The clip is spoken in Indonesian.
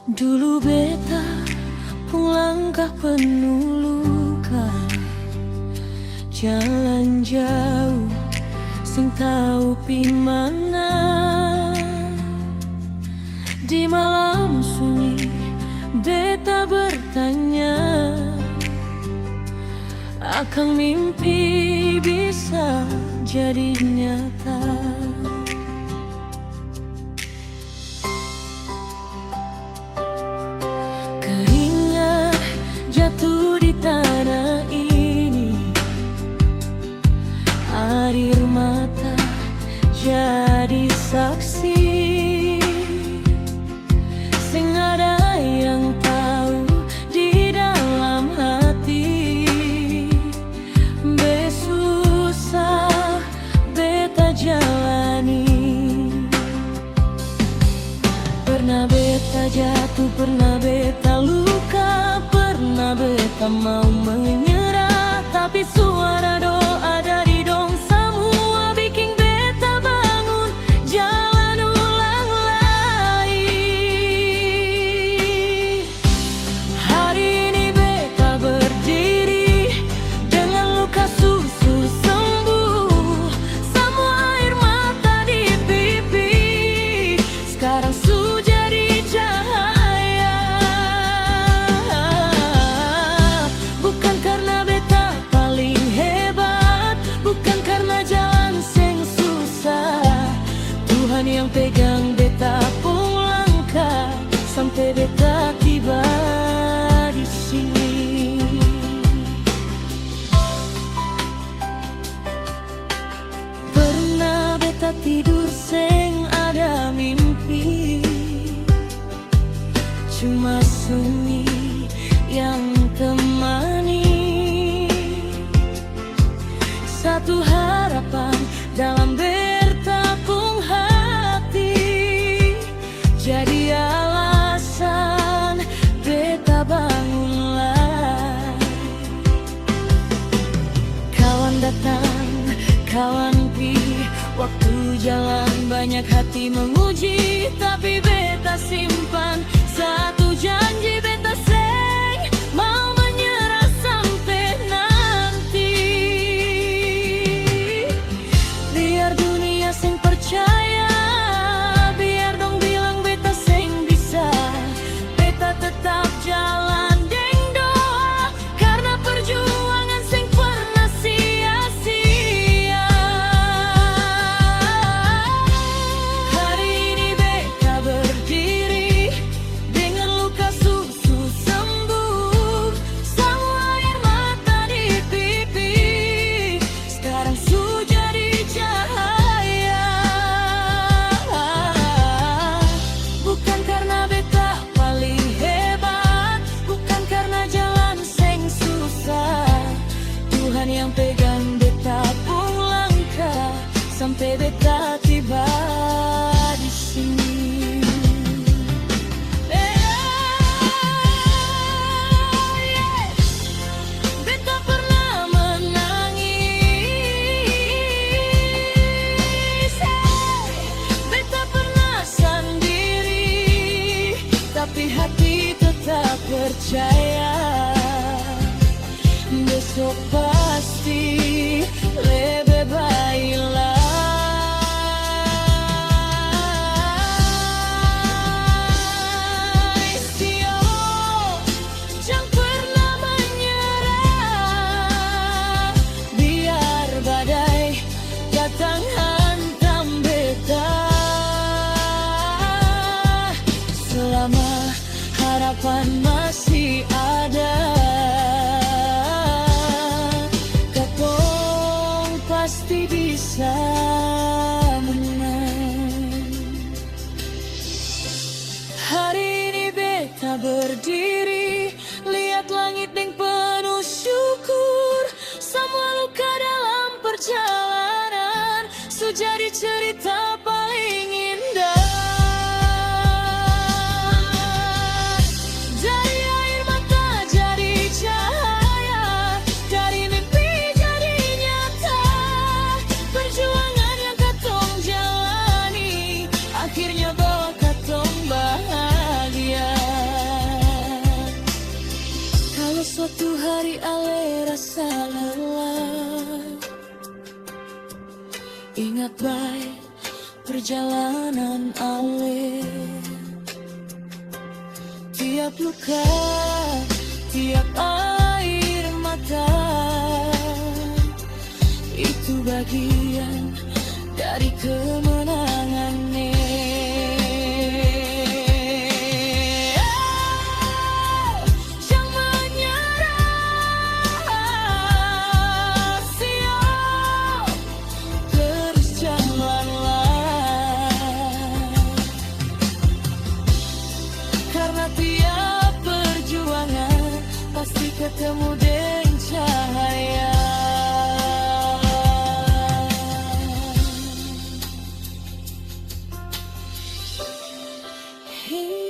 Dulu beta pun langkah penuh luka, jalan jauh sing tau pi mana. Di malam sunyi beta bertanya, akan mimpi bisa jadi nyata. Keringat jatuh di tanah ini, air mata jadi saksi. Sing ada yang tahu di dalam hati, besusah beta jalani. Pernah beta jatuh, pernah beta luka, pernah beta mau menyerah, tapi suara doa dari dong semua bikin beta bangun jalan ulang lagi. Hari ini beta berdiri dengan luka susu sembuh, semua air mata di pipi sekarang jadi cahaya. Bukan karena beta paling hebat, bukan karena jalan sing susah, Tuhan yang pegang beta pun langkah sampai beta tiba di sini. Pernah beta tidur sing ada mimpi, cuma sunyi yang temani. Satu harapan dalam bertapung hati, jadi alasan beta bangunlah. Kawan datang, kawan pi, waktu jalan banyak hati menguji, tapi beta simpan satu janji, beta seng mau menyerah sampai nanti. Biar dunia seng percaya, biar dong bilang beta seng bisa, beta tetap jalan deng doa, karena perjuangan seng pernah sia-sia. Hari ini beta berdiri dengan luka susu Suatu hari Ale rasa lelah, ingat baik perjalanan Ale. Tiap luka, tiap air mata, itu bagian dari kemenangannya. Jangan menyerah, siap, terus jalanlah. Karena tiap perjuangan pasti ketemu dengan cahaya. Hey.